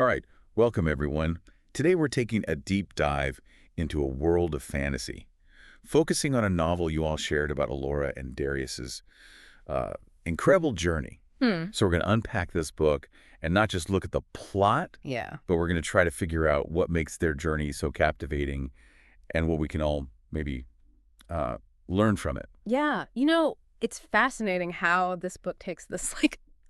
All right, welcome everyone. Today we're taking a deep dive into a world of fantasy, focusing on a novel you all shared about Aelora and Darius's uh, incredible journey. Hmm. So we're going to unpack this book and not just look at the plot, Yeah. but we're going to try to figure out what makes their journey so captivating and what we can all maybe uh, learn from it. Yeah. It's fascinating how this book takes this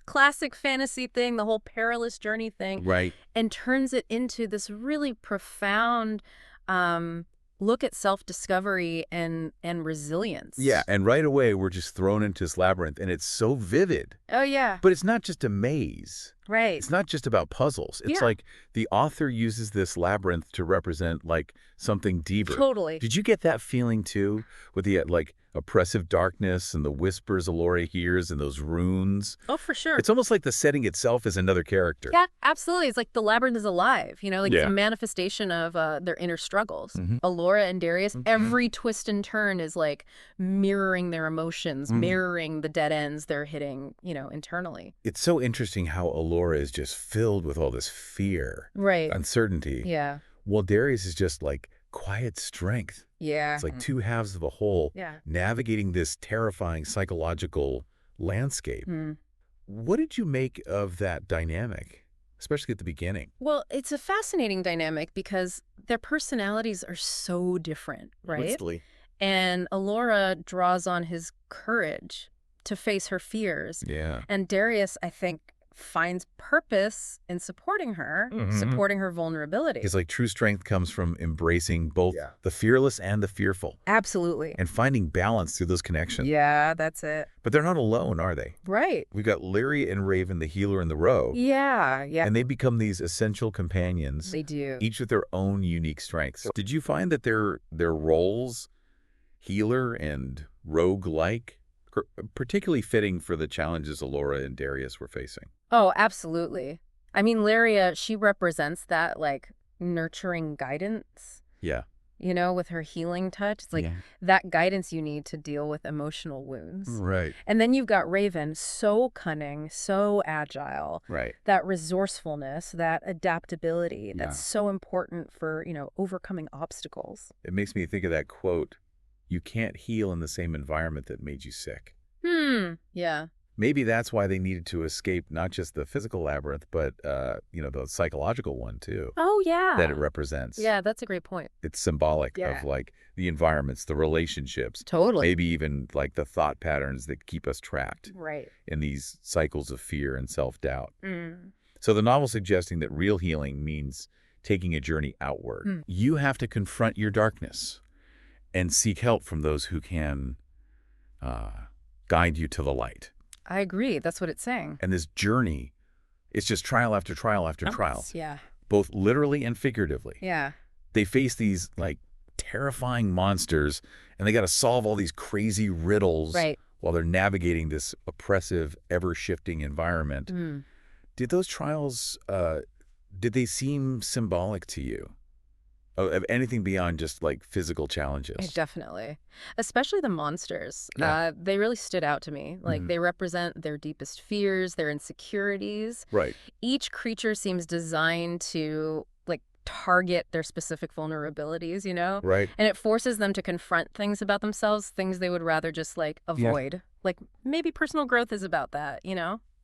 classic fantasy thing, the whole perilous journey thing, Right. and turns it into this really profound um, look at self-discovery and Yeah, resilience. and right away we're just thrown into this labyrinth, and it's so vivid. Oh, yeah. But it's not just a maze. Right. It's not just about puzzles. It's Yeah. like the author uses this labyrinth to represent like something deeper. Totally. Did you get that feeling too with the like oppressive darkness and the whispers Aelora hears and those runes? Oh, for sure. It's almost like the setting itself is another character. Yeah, absolutely. It's like the labyrinth is alive, it's Yeah. a manifestation of their inner struggles. Mhm. Aelora and Darius, every twist and turn is like mirroring their emotions, mirroring the dead ends they're hitting, internally. It's so interesting how Aelora is just filled with all this fear, Right. uncertainty, Yeah. while Darius is just like quiet strength. Yeah. It's like two halves of a whole, Yeah. navigating this terrifying psychological landscape. Mm. What did you make of that dynamic, especially at the beginning? Well, it's a fascinating dynamic because their personalities are so different, right? Totally. And Aelora draws on his courage to face her fears. Yeah. And Darius, I think, finds purpose in supporting her, supporting her vulnerability. It's like true strength comes from embracing both the fearless and the fearful Absolutely. and finding balance through those connections. Yeah, that's it. But they're not alone, are they? Right. We've got Lyria and Raven, the healer in the row, Yeah, yeah. and they become these essential companions, They do. each with their own unique strengths. Did you find that their roles, healer and rogue-like, particularly fitting for the challenges Aelora and Darius were facing? Oh, absolutely. I mean, Lyria, she represents that nurturing guidance, Yeah. with her healing touch. It's like Yeah. that guidance you need to deal with emotional wounds. Right. And then you've got Raven, so cunning, so agile. Right. That resourcefulness, that adaptability, Yeah. that's so important for, overcoming obstacles. It makes me think of that quote, "You can't heal in the same environment that made you sick." Yeah. Maybe that's why they needed to escape not just the physical labyrinth, but, the psychological one too, Oh, yeah. that it represents. Yeah, that's a great point. It's symbolic Yeah. of like the environments, the relationships, Totally. maybe even like the thought patterns that keep us trapped Right. in these cycles of fear and self-doubt. Mm. So the novel suggesting that real healing means taking a journey outward. You have to confront your darkness and seek help from those who can guide you to the light. I agree. That's what it's saying. And this journey, it's just trial after trial after trial, Yeah. both literally and figuratively. Yeah. They face these like terrifying monsters, and they got to solve all these crazy riddles Right. while they're navigating this oppressive, ever-shifting environment. Did those trials, did they seem symbolic to you of anything beyond just like physical challenges? Definitely. Especially the monsters. Yeah. They really stood out to me. They represent their deepest fears, their insecurities. Right. Each creature seems designed to target their specific vulnerabilities, Right. And it forces them to confront things about themselves, things they would rather just avoid. Like maybe personal growth is about that,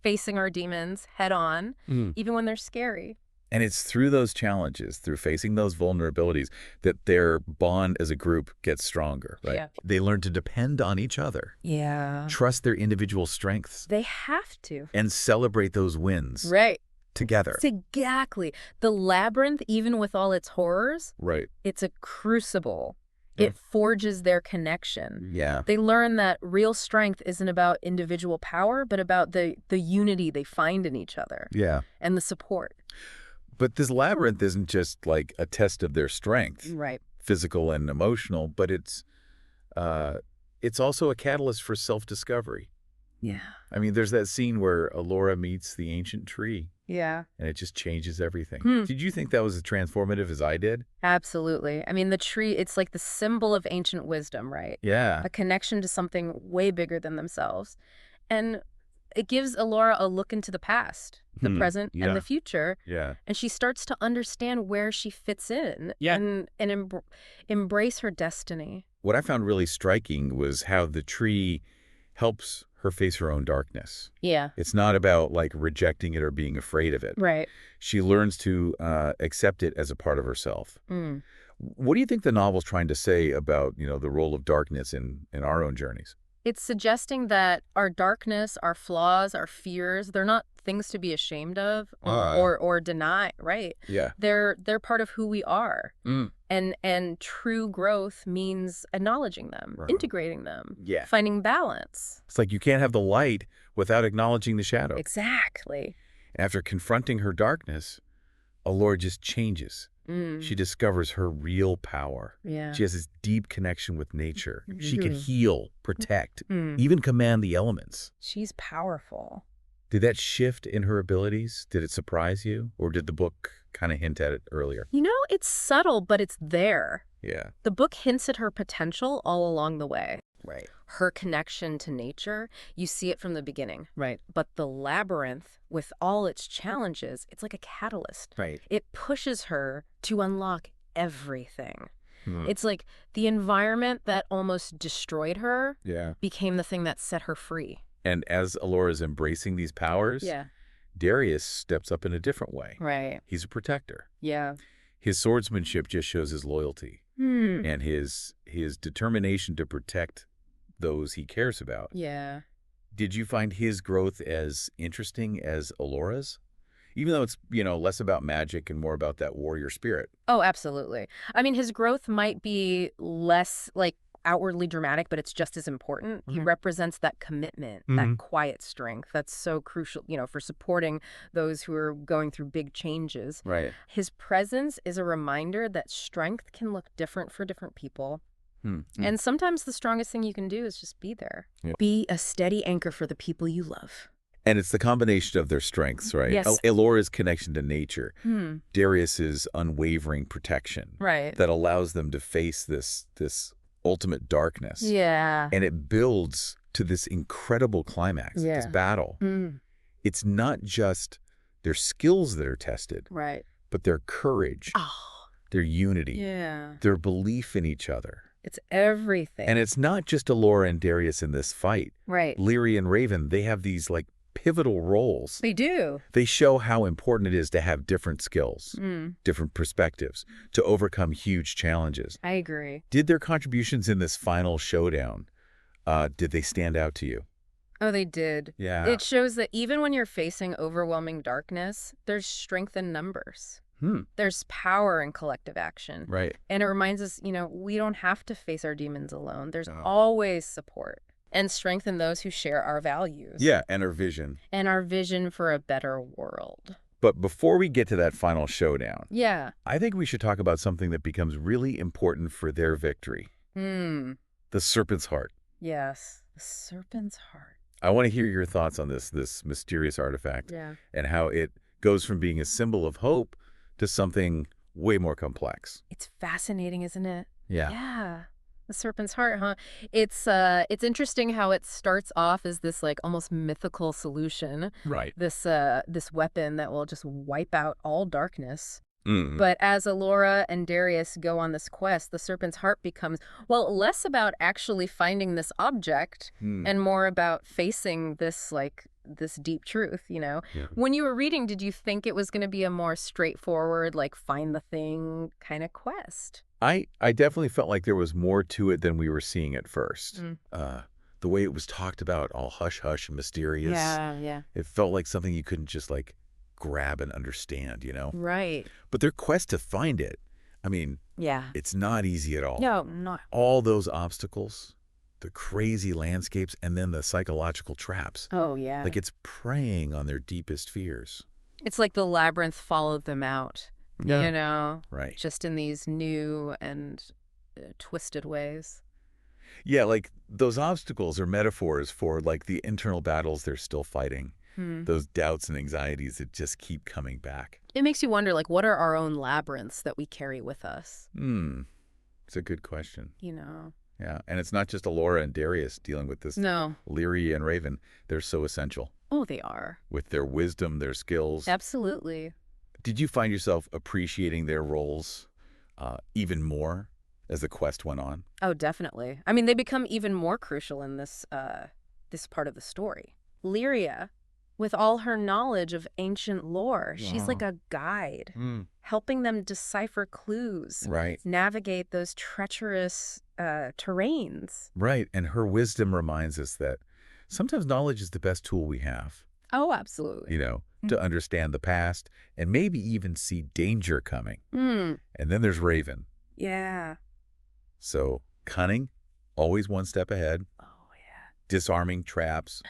facing our demons head on, even when they're scary. And it's through those challenges, through facing those vulnerabilities, that their bond as a group gets stronger, right? Yeah. They learn to depend on each other, Yeah. trust their individual strengths, They have to. and celebrate those wins Right. together. It's exactly. The labyrinth, even with all its horrors, Right. it's a crucible. Yeah. It forges their connection. Yeah. They learn that real strength isn't about individual power, but about the unity they find in each other Yeah. and the support. But this labyrinth isn't just like a test of their strength, Right. physical and emotional, but it's also a catalyst for self-discovery. Yeah. I mean, there's that scene where Aelora meets the ancient tree, Yeah. and it just changes everything. Hmm. Did you think that was as transformative as I did? Absolutely. I mean, the tree, it's like the symbol of ancient wisdom, right? Yeah. A connection to something way bigger than themselves. And it gives Aelora a look into the past, the present, and the future. Yeah. And she starts to understand where she fits in and embrace her destiny. What I found really striking was how the tree helps her face her own darkness. Yeah. It's not about like rejecting it or being afraid of it. Right. She learns to accept it as a part of herself. What do you think the novel's trying to say about, the role of darkness in our own journeys? It's suggesting that our darkness, our flaws, our fears, they're not things to be ashamed of or deny, right? Yeah. They're part of who we are. And true growth means acknowledging them, integrating them, finding balance. It's like you can't have the light without acknowledging the shadow. Exactly. After confronting her darkness, Aelora just changes. She discovers her real power. Yeah. She has this deep connection with nature. She can heal, protect, even command the elements. She's powerful. Did that shift in her abilities? Did it surprise you? Or did the book kind of hint at it earlier? It's subtle, but it's there. Yeah. The book hints at her potential all along the way. Right. Her connection to nature, you see it from the beginning. Right. But the labyrinth, with all its challenges, it's like a catalyst. Right. It pushes her to unlock everything. It's like the environment that almost destroyed her became the thing that set her free. And as Aelora's embracing these powers, Darius steps up in a different way. Right. He's a protector. Yeah. His swordsmanship just shows his loyalty and his determination to protect those he cares about. Yeah. Did you find his growth as interesting as Aelora's? Even though it's, less about magic and more about that warrior spirit. Oh, absolutely. I mean, his growth might be less outwardly dramatic, but it's just as important. He represents that commitment, that quiet strength that's so crucial, for supporting those who are going through big changes. Right. His presence is a reminder that strength can look different for different people. And sometimes the strongest thing you can do is just be there. Yeah. Be a steady anchor for the people you love. And it's the combination of their strengths, right? Yes. Aelora's connection to nature, Darius's unwavering protection, Right. that allows them to face this ultimate darkness. Yeah. And it builds to this incredible climax, this battle. It's not just their skills that are tested, Right. but their courage, their unity, Yeah. their belief in each other. It's everything. And it's not just Aelora and Darius in this fight. Right. Lyria and Raven, they have these pivotal roles. They do. They show how important it is to have different skills, different perspectives, to overcome huge challenges. I agree. Did their contributions in this final showdown, did they stand out to you? Oh, they did. Yeah. It shows that even when you're facing overwhelming darkness, there's strength in numbers. There's power in collective action. Right. And it reminds us, we don't have to face our demons alone. There's always support and strength in those who share our values. Yeah, and our vision. And our vision for a better world. But before we get to that final showdown, Yeah. I think we should talk about something that becomes really important for their victory. The serpent's heart. Yes. The serpent's heart. I want to hear your thoughts on this mysterious artifact and how it goes from being a symbol of hope to something way more complex. It's fascinating, isn't it? Yeah. Yeah. The serpent's heart, huh? It's interesting how it starts off as this almost mythical solution. Right. This weapon that will just wipe out all darkness. Mm. But as Aelora and Darius go on this quest, the serpent's heart becomes, less about actually finding this object and more about facing this this deep truth, Yeah. When you were reading, did you think it was going to be a more straightforward, find the thing kind of quest? I definitely felt like there was more to it than we were seeing at first. The way it was talked about, all hush-hush and mysterious. Yeah. It felt like something you couldn't just grab and understand, Right. But their quest to find it, I mean, Yeah. it's not easy at all. No, not. All those obstacles, the crazy landscapes, and then the psychological traps. Oh, yeah. It's preying on their deepest fears. It's like the labyrinth followed them out, Right. just in these new and twisted ways. Yeah, those obstacles are metaphors for the internal battles they're still fighting. Those doubts and anxieties that just keep coming back. It makes you wonder, what are our own labyrinths that we carry with us? It's a good question. Yeah, and it's not just Aelora and Darius dealing with this. No. Lyria and Raven, they're so essential. Oh, they are. with their wisdom, their skills. Absolutely. Did you find yourself appreciating their roles even more as the quest went on? Oh, definitely. I mean, they become even more crucial in this part of the story. Lyria, with all her knowledge of ancient lore, she's like a guide, helping them decipher clues, Right. navigate those treacherous terrains. Right. And her wisdom reminds us that sometimes knowledge is the best tool we have, Oh, absolutely. to understand the past and maybe even see danger coming. Mm. And then there's Raven. Yeah. So cunning, always one step ahead, Oh, yeah. disarming traps,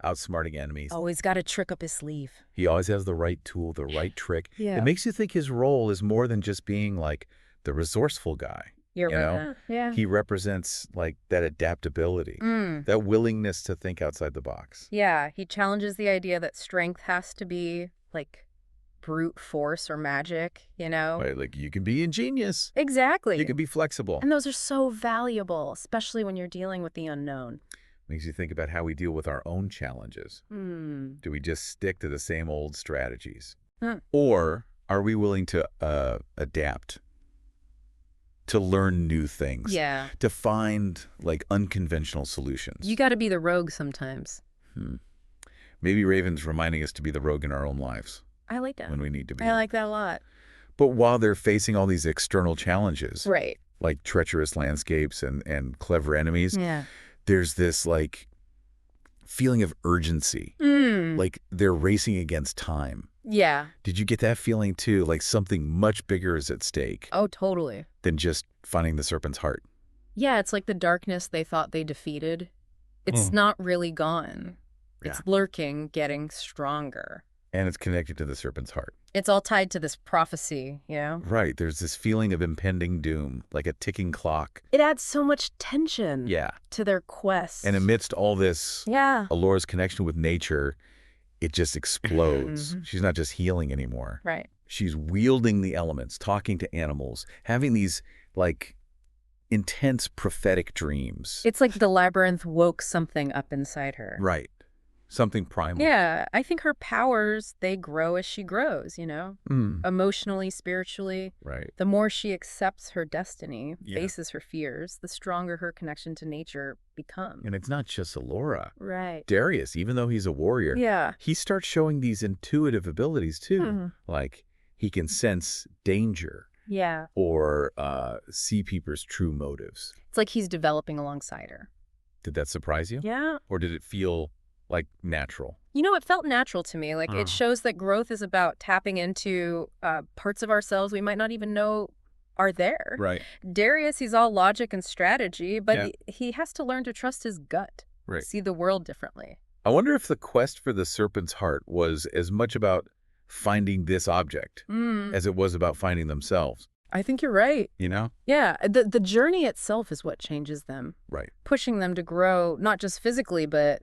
outsmarting enemies. Always got a trick up his sleeve. He always has the right tool, the right trick. Yeah. It makes you think his role is more than just being like the resourceful guy. You're you right. know? Yeah. He represents like that adaptability, that willingness to think outside the box. Yeah, he challenges the idea that strength has to be like brute force or magic, Right? Like you can be ingenious. Exactly. You can be flexible. And those are so valuable, especially when you're dealing with the unknown. Makes you think about how we deal with our own challenges. Do we just stick to the same old strategies? Or are we willing to adapt, to learn new things, Yeah. to find like unconventional solutions? You got to be the rogue sometimes. Maybe Raven's reminding us to be the rogue in our own lives I like that. when we need to be. I like that a lot. But while they're facing all these external challenges, Right. like treacherous landscapes and clever enemies, Yeah. there's this like feeling of urgency, like they're racing against time. Yeah. Did you get that feeling too? Like something much bigger is at stake Oh, totally. than just finding the serpent's heart. Yeah, it's like the darkness they thought they defeated. It's not really gone. It's lurking, getting stronger. And it's connected to the serpent's heart. It's all tied to this prophecy, Right. There's this feeling of impending doom, like a ticking clock. It adds so much tension Yeah. to their quest. And amidst all this, Yeah. Aelora's connection with nature, it just explodes. She's not just healing anymore. Right. She's wielding the elements, talking to animals, having these like intense prophetic dreams. It's like the labyrinth woke something up inside her. Right. Something primal. Yeah, I think her powers, they grow as she grows, emotionally, spiritually. Right. The more she accepts her destiny, Yeah. faces her fears, the stronger her connection to nature becomes. And it's not just Aelora. Right. Darius, even though he's a warrior, Yeah. he starts showing these intuitive abilities too. Like he can sense danger Yeah. or see people's true motives. It's like he's developing alongside her. Did that surprise you? Yeah. Or did it feel like natural? It felt natural to me. Like it shows that growth is about tapping into parts of ourselves we might not even know are there. Right. Darius, he's all logic and strategy, but he has to learn to trust his gut, Right. see the world differently. I wonder if the quest for the serpent's heart was as much about finding this object as it was about finding themselves. I think you're right. Yeah, the journey itself is what changes them, Right. pushing them to grow, not just physically, but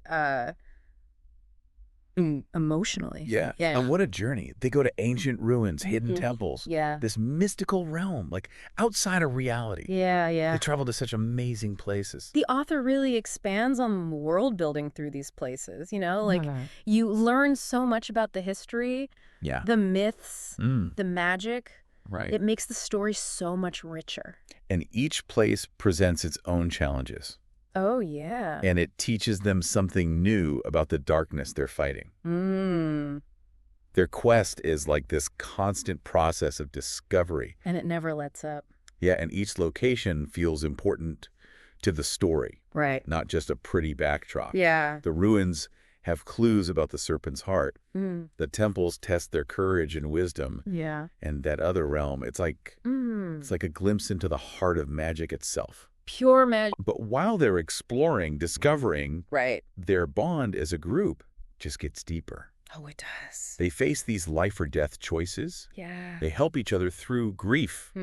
emotionally. Yeah. And what a journey. They go to ancient ruins, hidden temples. Yeah. This mystical realm, like outside of reality. Yeah. They travel to such amazing places. The author really expands on world building through these places, like you learn so much about the history, Yeah. the myths, the magic. Right. It makes the story so much richer. And each place presents its own challenges. Oh, yeah. And it teaches them something new about the darkness they're fighting. Their quest is like this constant process of discovery. And it never lets up. Yeah, and each location feels important to the story. Right. Not just a pretty backdrop. Yeah. The ruins have clues about the serpent's heart. The temples test their courage and wisdom. Yeah. And that other realm, it's like a glimpse into the heart of magic itself. Pure magic. But while they're exploring, discovering, Right. their bond as a group just gets deeper. Oh, it does. They face these life or death choices. Yeah. They help each other through grief,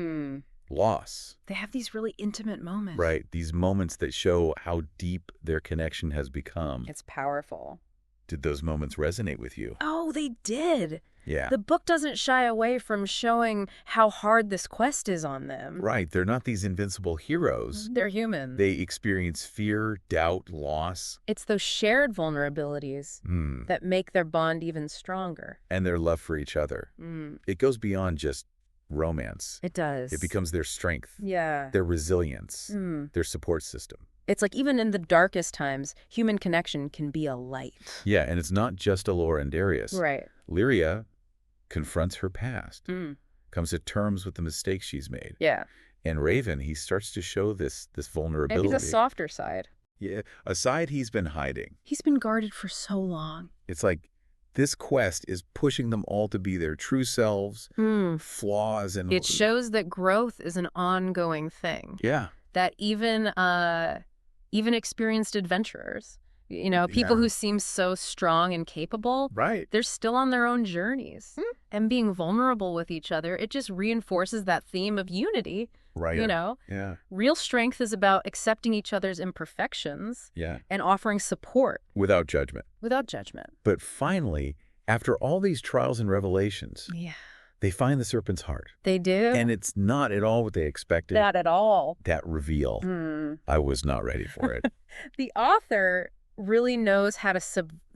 loss. They have these really intimate moments. Right. These moments that show how deep their connection has become. It's powerful. Did those moments resonate with you? Oh, they did. Yeah. The book doesn't shy away from showing how hard this quest is on them. Right. They're not these invincible heroes. They're human. They experience fear, doubt, loss. It's those shared vulnerabilities that make their bond even stronger. And their love for each other. It goes beyond just romance. It does. It becomes their strength, Yeah. their resilience, their support system. It's like even in the darkest times, human connection can be a light. Yeah, and it's not just Aelora and Darius. Right. Lyria confronts her past, comes to terms with the mistakes she's made. Yeah. And Raven, he starts to show this vulnerability. Maybe the softer side. Yeah, a side he's been hiding. He's been guarded for so long. It's like this quest is pushing them all to be their true selves, flaws, and... It shows that growth is an ongoing thing. Yeah. That even experienced adventurers, people who seem so strong and capable, Right. they're still on their own journeys. And being vulnerable with each other, it just reinforces that theme of unity. Right. Yeah. Real strength is about accepting each other's imperfections Yeah. and offering support. Without judgment. Without judgment. But finally, after all these trials and revelations, Yeah. they find the serpent's heart. They do. And it's not at all what they expected. Not at all. That reveal. I was not ready for it. The author really knows how to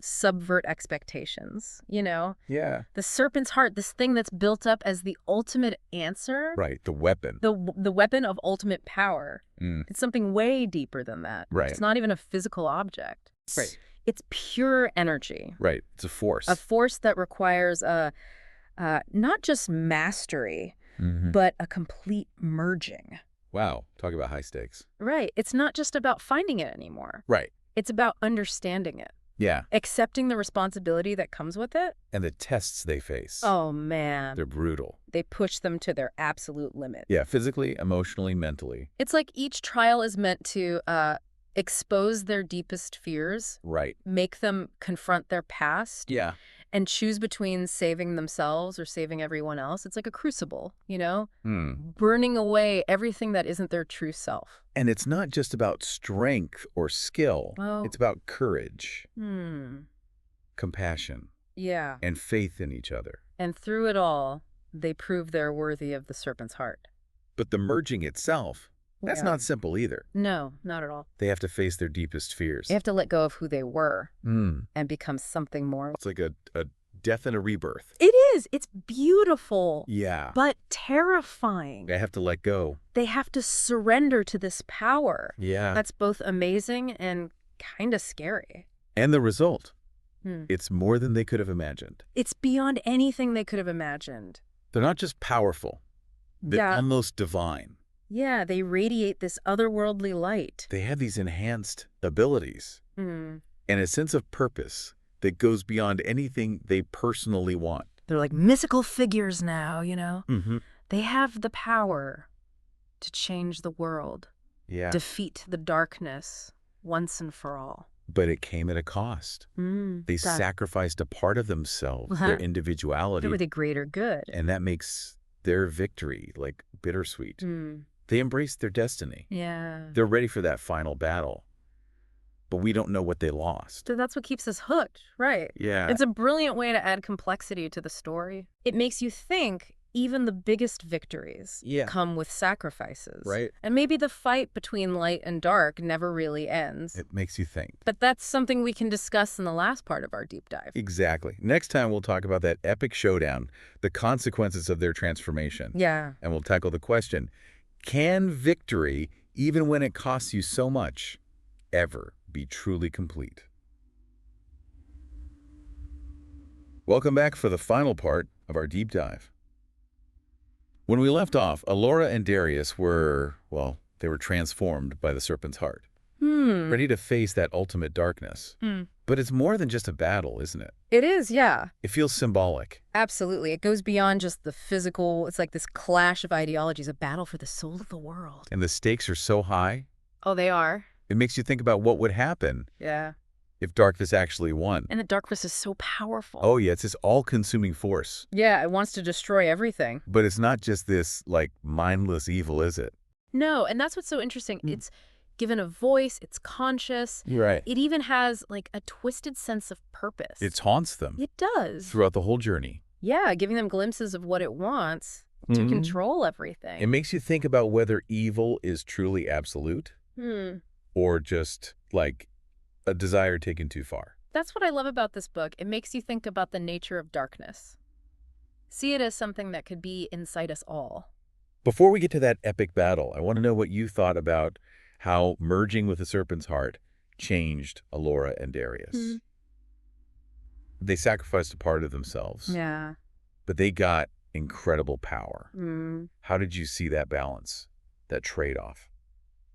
subvert expectations, Yeah. The serpent's heart, this thing that's built up as the ultimate answer. Right. The weapon. The weapon of ultimate power. It's something way deeper than that. Right. It's not even a physical object. Right. It's pure energy. Right. It's a force. A force that requires not just mastery, but a complete merging. Wow. Talk about high stakes. Right. It's not just about finding it anymore. Right. It's about understanding it. Yeah. Accepting the responsibility that comes with it. And the tests they face. Oh, man. They're brutal. They push them to their absolute limit. Yeah. Physically, emotionally, mentally. It's like each trial is meant to expose their deepest fears. Right. Make them confront their past. Yeah. And choose between saving themselves or saving everyone else. It's like a crucible, burning away everything that isn't their true self. And it's not just about strength or skill. Oh. It's about courage, compassion, Yeah. and faith in each other. And through it all, they prove they're worthy of the serpent's heart. But the merging itself, that's not simple either. No, not at all. They have to face their deepest fears. They have to let go of who they were and become something more. It's like a death and a rebirth. It is. It's beautiful. Yeah. But terrifying. They have to let go. They have to surrender to this power. Yeah. That's both amazing and kind of scary. And the result, it's more than they could have imagined. It's beyond anything they could have imagined. They're not just powerful. They're almost divine. Yeah, they radiate this otherworldly light. They have these enhanced abilities and a sense of purpose that goes beyond anything they personally want. They're like mystical figures now, Mm-hmm. They have the power to change the world. Yeah. Defeat the darkness once and for all. But it came at a cost. They sacrificed a part of themselves, their individuality. For the greater good. And that makes their victory like bittersweet. They embraced their destiny. Yeah. They're ready for that final battle. But we don't know what they lost. So that's what keeps us hooked, right? Yeah. It's a brilliant way to add complexity to the story. It makes you think even the biggest victories come with sacrifices. Right. And maybe the fight between light and dark never really ends. It makes you think. But that's something we can discuss in the last part of our deep dive. Exactly. Next time we'll talk about that epic showdown, the consequences of their transformation. Yeah. And we'll tackle the question, can victory, even when it costs you so much, ever be truly complete? Welcome back for the final part of our deep dive. When we left off, Aelora and Darius were, well, they were transformed by the serpent's heart, ready to face that ultimate darkness. But it's more than just a battle, isn't it? It is, yeah. It feels symbolic. Absolutely. It goes beyond just the physical. It's like this clash of ideologies, a battle for the soul of the world. And the stakes are so high. Oh, they are. It makes you think about what would happen if darkness actually won. And the darkness is so powerful. Oh, yeah, it's this all-consuming force. Yeah, it wants to destroy everything. But it's not just this, like, mindless evil, is it? No, and that's what's so interesting. It's given a voice, it's conscious. You're right. It even has, like, a twisted sense of purpose. It haunts them. It does. Throughout the whole journey. Yeah, giving them glimpses of what it wants to control everything. It makes you think about whether evil is truly absolute or just like a desire taken too far. That's what I love about this book. It makes you think about the nature of darkness. See it as something that could be inside us all. Before we get to that epic battle, I want to know what you thought about how merging with the serpent's heart changed Aelora and Darius. They sacrificed a part of themselves, Yeah. but they got incredible power. How did you see that balance, that trade-off?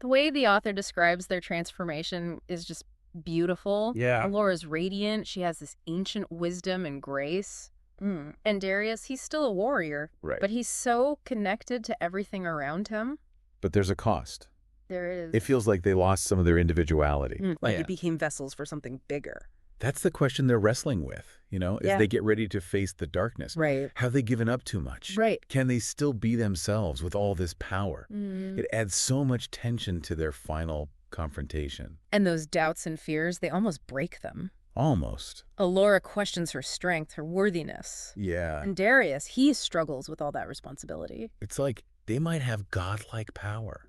The way the author describes their transformation is just beautiful. Yeah. Aelora's radiant. She has this ancient wisdom and grace. And Darius, he's still a warrior, Right. but he's so connected to everything around him. But there's a cost. There is. It feels like they lost some of their individuality. Like it became vessels for something bigger. That's the question they're wrestling with, as they get ready to face the darkness. Right. Have they given up too much? Right. Can they still be themselves with all this power? It adds so much tension to their final confrontation. And those doubts and fears, they almost break them. Almost. Aelora questions her strength, her worthiness. Yeah. And Darius, he struggles with all that responsibility. It's like they might have godlike power,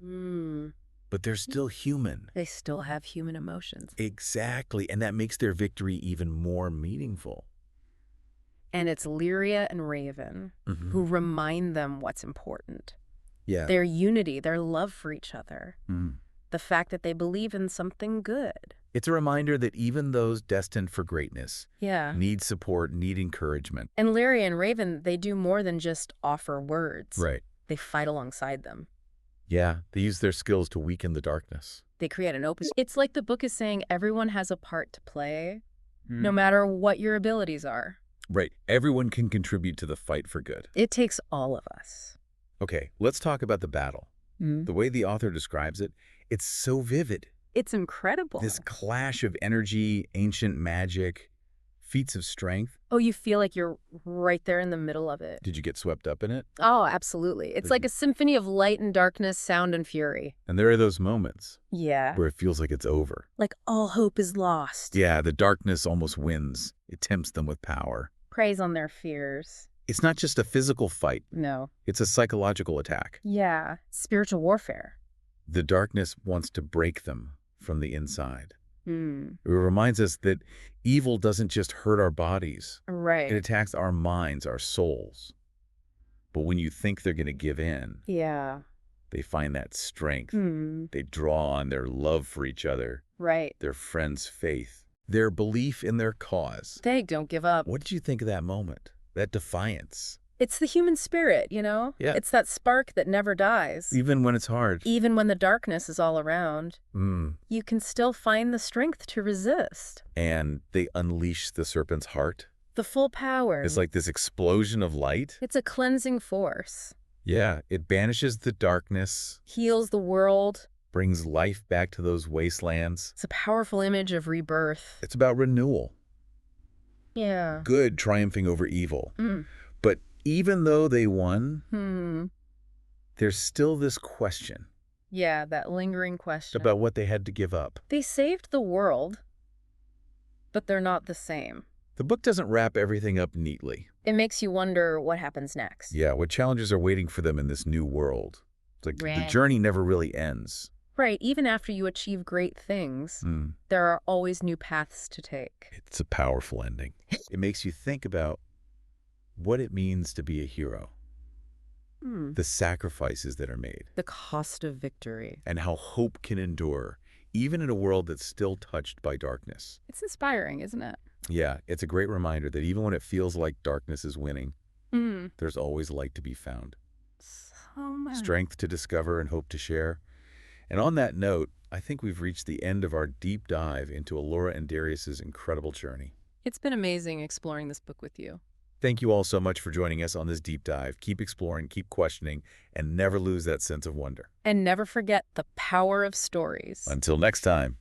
but they're still human. They still have human emotions. Exactly. And that makes their victory even more meaningful. And it's Lyria and Raven who remind them what's important. Yeah. Their unity, their love for each other. The fact that they believe in something good. It's a reminder that even those destined for greatness need support, need encouragement. And Lyria and Raven, they do more than just offer words. Right. They fight alongside them. Yeah, they use their skills to weaken the darkness. They create an open... It's like the book is saying everyone has a part to play, no matter what your abilities are. Right. Everyone can contribute to the fight for good. It takes all of us. Okay, let's talk about the battle. The way the author describes it, it's so vivid. It's incredible. This clash of energy, ancient magic, feats of strength. Oh, you feel like you're right there in the middle of it. Did you get swept up in it? Oh, absolutely. It's like a symphony of light and darkness, sound and fury. And there are those moments Yeah. where it feels like it's over. Like all hope is lost. Yeah, the darkness almost wins. It tempts them with power. Preys on their fears. It's not just a physical fight. No. It's a psychological attack. Yeah. Spiritual warfare. The darkness wants to break them from the inside. It It reminds us that evil doesn't just hurt our bodies. Right. It attacks our minds, our souls. But when you think they're going to give in, Yeah. they find that strength. They draw on their love for each other, Right. their friends' faith, their belief in their cause. They don't give up. What did you think of that moment? That defiance? It's the human spirit, Yeah. It's that spark that never dies. Even when it's hard. Even when the darkness is all around, Mm. you can still find the strength to resist. And they unleash the serpent's heart. The full power. It's like this explosion of light. It's a cleansing force. Yeah, it banishes the darkness, Heals the world. brings life back to those wastelands. It's a powerful image of rebirth. It's about renewal. Yeah. Good triumphing over evil. But even though they won, there's still this question Yeah, that lingering question. about what they had to give up. They saved the world, but they're not the same. The book doesn't wrap everything up neatly. It makes you wonder what happens next. Yeah, what challenges are waiting for them in this new world? It's like the Right. journey never really ends. Right, even after you achieve great things, there are always new paths to take. It's a powerful ending. It makes you think about what it means to be a hero, the sacrifices that are made, The cost of victory. and how hope can endure, even in a world that's still touched by darkness. It's inspiring, isn't it? Yeah, it's a great reminder that even when it feels like darkness is winning, there's always light to be found, So much. strength to discover and hope to share. And on that note, I think we've reached the end of our deep dive into Aelora and Darius's incredible journey. It's been amazing exploring this book with you. Thank you all so much for joining us on this deep dive. Keep exploring, keep questioning, and never lose that sense of wonder. And never forget the power of stories. Until next time.